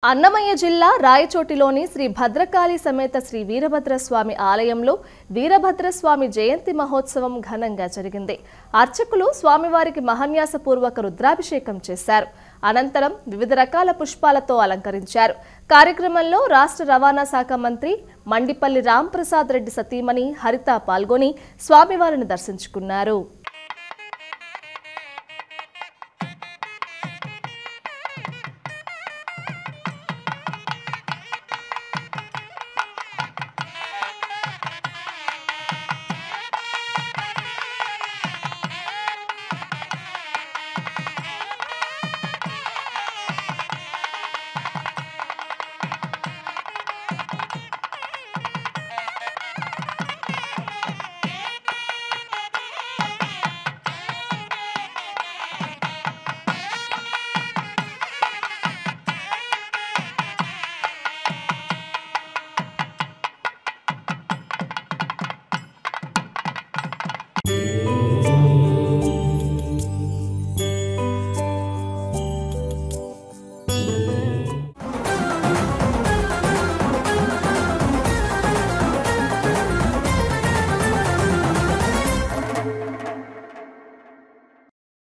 అన్నమయ్య జిల్లా రాయచోటిలోని శ్రీ భద్రకాళి సమేత శ్రీ వీరభద్రస్వామి ఆలయంలో వీరభద్రస్వామి జయంతి మహోత్సవం ఘనంగా జరిగింది. అర్చకులు స్వామివారికి మహాన్యాసపూర్వక రుద్రాభిషేకం చేశారు. అనంతరం వివిధ రకాల పుష్పాలతో అలంకరించారు. కార్యక్రమంలో రాష్ట్ర రవాణా శాఖ మంత్రి మండిపల్లి రాంప్రసాద్ రెడ్డి సతీమణి హరిత పాల్గొని స్వామివారిని దర్శించుకున్నారు.